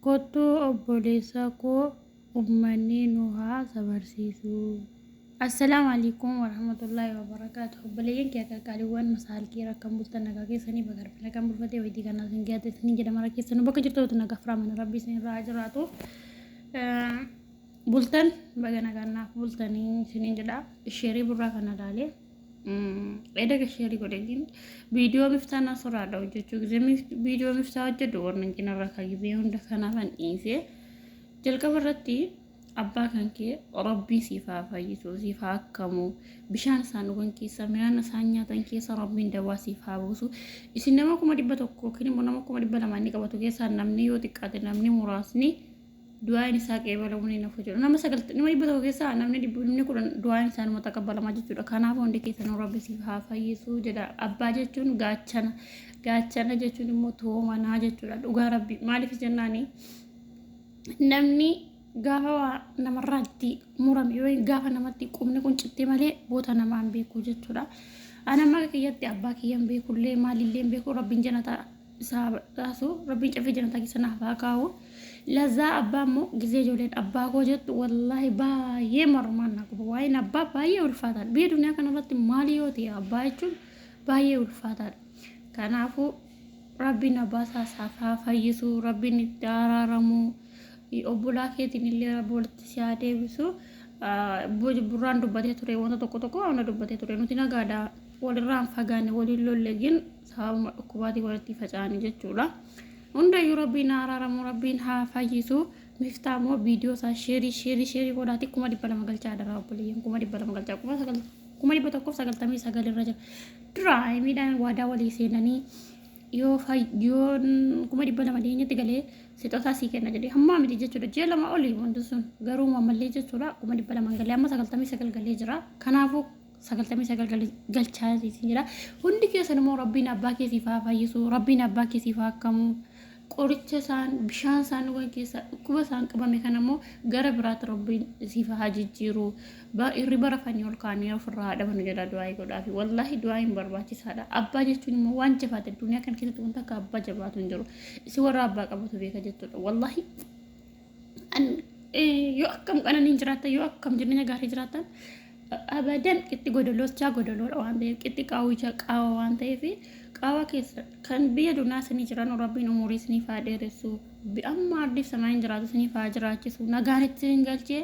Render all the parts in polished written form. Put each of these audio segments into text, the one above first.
kottu obboleessa koo ummanni nu haa sabarsiisu. Assalamu alaikum warahmatullahi wabarakatuh. Obboleeyyan kee akka qaaliiwwan masaalkii rakkan bultan nagaa keessanii bagarfina kan bulfatee waytii kanaa sin gaate sinin jedhama rakkeessanu bakka jirtoota nagaa firaaman rabbii sin irraa jiraatu. Bultan baga nagaanaaf bultanii sinin jedha sheerii burraa kana laalee edda sheerii godheetiin viidiyoo miftaan asirraadha hojjechuu gisee viidiyoo miftaa hojjedhu warreen cinarra kayyibee hunda kanaafan dhiisee jalqaba irratti abbaa kan kee rabbii siifaa fayyisu siifaa akkamu bishaan isaan dhugan keessa midhaan isaan nyaatan keessa rabbiin dawaa siifaa buusu isin nama 100 yookiin immoo nama 200 ni qabatu keessaa namni yoo xiqqaate namni muraasni du'aan isaa qeebalamuun ni nafu jedhu nama 100 keessaa namni 10 du'aan isaa nama taqabbalamaa jechuudha. Kanaaf hundi keessanuu rabbi siifaa fayyisu jedha. Abbaa jechuun gaachana jechuun immoo toomanaa jechuudha. Dhugaa rabbi maaliif jennaani namni gaafa namarraatti murame yoo gaafa namatti qubni kun cittee malee boota namaan beeku jechuudha. Ana maka kiyyatti abbaa kiyyan beekullee maalillee beeku rabbiin janata isaa taasu rabbiin cafee janata keessa naaf haa kaa'u. Lazaa abbaa immoo gisee ijoolleen abbaa koo jettu wallaahi baay'ee marmaan naquba waa'een abbaa baay'ee ulfaataadha. Biyya duniyaa kanarratti maali yoo ta'e abbaa jechuun baay'ee ulfaataadha. Kanaafuu rabbiin abbaa isaa haa fayyisu rabbiin itti araaramu. Obbolaa keetiin illee rabbi walitti si haa deebisu. Burraan dubbatee ture wanta tokko waan dubbatee ture nuti nagaadha walirraan fagaanne waliin lolleegin sababuma dhukkubaatii walitti faca'anii jechuudha. Hundayyuu rabbiin araaramu rabbiin haa fayyisu. Miftaa immoo viidiyoo isaa sheerii godhaati 200 galchaa dara obboleeyyan 200 galchaa 199 irra jira. Diraayimiidhaan waadaa walii seenanii yoo 200 dhiyeenyatti galee sixootaa sii kenna jedhee hammaa miti jechuudha. Ji'a lama olii wanti sun garuu mamallee jechuudha 200 galee amma 99 galee jira. Kanaafuu 99 galchaa jira. Hundi keessan immoo rabbiin abbaa keessiif haa fayyisu. Rabbiin abbaa keessiif haa akkamu. Qoricha isaan bishaan isaan dhugan keessa dhukkuba isaan qabame kan immoo gara biraatti rabbiin siif haa jijjiiru. Irri barafanii ol kaanii ofirraa dhaban jedha du'aa godhaafi. Wallaahi du'aa hin barbaachisaadha. Abbaa jechuun immoo waan jabaate duniyaa kan keessatti wanta akka abbaa jabaatu hin jiru. Isi warra abbaa qabatu beeka jechuudha. Wallaahi yoo akkam qananiin jiraatan yoo akkam jireenya gaarii jiraatan abadan qitti godolochaa godoloodha waan ta'eef qitti qaawwicha qaawa waan ta'eef qaawa keessa kan biyya dunyaa sanii jiran rabbiin umurii saniif haa dheeressu amma ardiif samaan jiraatu saniif haa jiraachisu nagaanitti hin galchee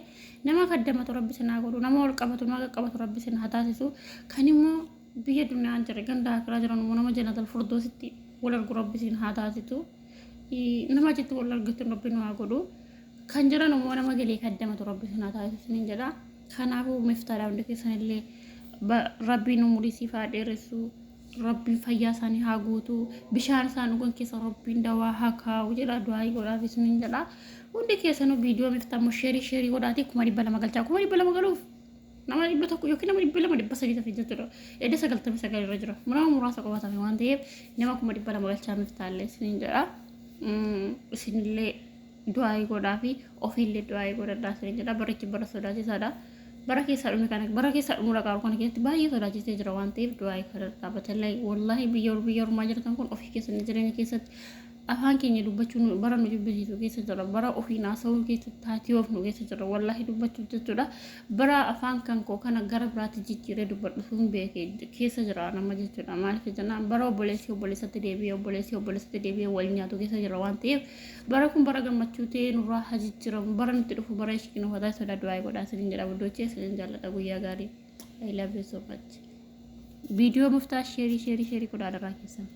nama kaddamatu rabbi sinaa godhu nama ol qabatu nama qaqqabatu rabbi sinaa taasisu kan immoo biyya dunyaa jira ganda akiraa jiran nama jannatal firdoositti wal argu rabbi sinaa haa taasisu nama jetti wal argattu rabbi nu haa godhu kan jiran immoo nama galee kaddamatu rabbi sinaa taasisu ni jedha. Kanaafuu miftaadha hundi keessanillee rabbiin umurii siif haa dheeressu rabbiin fayyaa isaanii haa guutu bishaan isaan dhugan keessa rabbiin dawaa haa kaa'u jedha du'aa godhaafis ni jedha. Hundi keessanuu viidiyoo miftaa immoo sheerii godhaati 200 galchaa 200 galuuf nama 100 yookiin nama 200 tafi jechuudha. Edda 99 irra jira nama muraasa qabatame waan ta'eef nama 200 galchaa miftaallee ni jedha. Isinillee du'aa godhaafi ofiillee du'aa godhadhaa ni jedha. Barichi bara sodaachisaadha. Bara keessa dhume kana bara keessa dhumura qabu kana keessatti baay'ee sodaachisee jira waan ta'eef du'aa kadhadhaa batallee wallaahi biyya ormaa jirtan kun ofii keessatti jireenya keessatti afaan keenya dubbachuun bara nu jibbisiisu keessa jira bara ofii naasa'uu keessatti taatee of nu keessa jira wallaahi dubbachuu jechuudha. Bara afaan kan koo kana gara biraatti jijjiiree dubbadhu sun beekee keessa jira nama jechuudha. Maaliif jennaan bara obboleessatti deebi'ee wal nyaatu keessa jira waan ta'eef bara kun bara gammachuu ta'ee nurraa haa jijjiiramu bara nutti dhufu bara ishii nu fataa sodaa du'aa godhaa sinin jedha buddochee sinin jaalladha guyyaa gaarii. I love you so much. Viidiyoo muftaa sheerii godhaa daraa keessan.